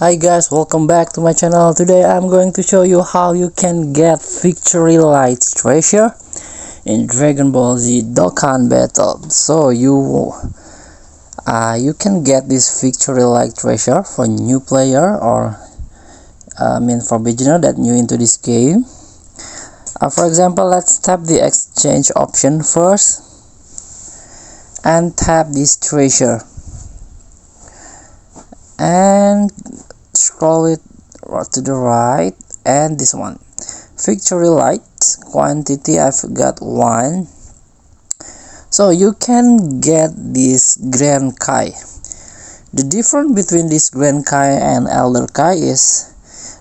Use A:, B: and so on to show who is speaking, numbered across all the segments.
A: Hi guys, welcome back to my channel. Today I'm going to show you how you can get victory light treasure in Dragon Ball Z Dokkan battle. So you can get this victory light treasure for new player or for beginner that new into this game. For example, let's tap the exchange option first and tap this treasure and scroll it to the right, and this one, victory light quantity, I've got 1. So you can get this Grand Kai. The difference between this Grand Kai and Elder Kai is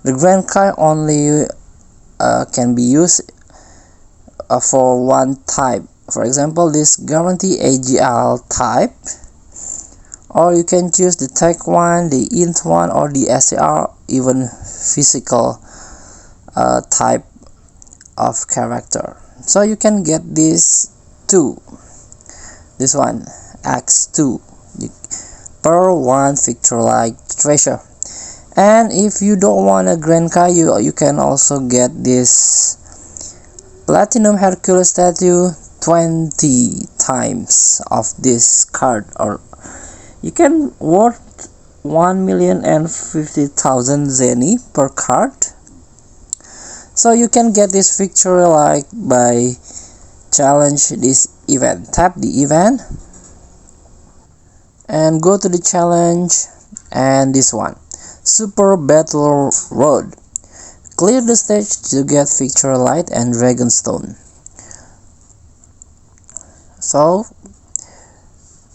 A: the Grand Kai only can be used for one type. For example, this guarantee AGL type, or you can choose the tech one, the int one, or the SAR, even physical type of character. So you can get this one X2 per one victory light treasure. And if you don't want a Grand Kai, you can also get this Platinum Hercules statue 20 times of this card, or you can worth 1,050,000 zeni per card. So you can get this victory light by challenge this event. Tap the event and go to the challenge, and this one, Super Battle Road. Clear the stage to get victory light and dragon stone.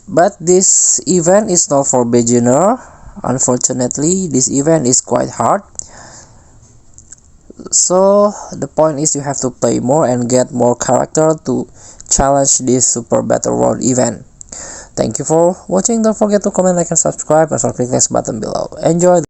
A: But this event is not for beginner. Unfortunately, this event is quite hard. So the point is you have to play more and get more character to challenge this Super Battle World event. Thank you for watching. Don't forget to comment, like, and subscribe, and click the next button below. Enjoy.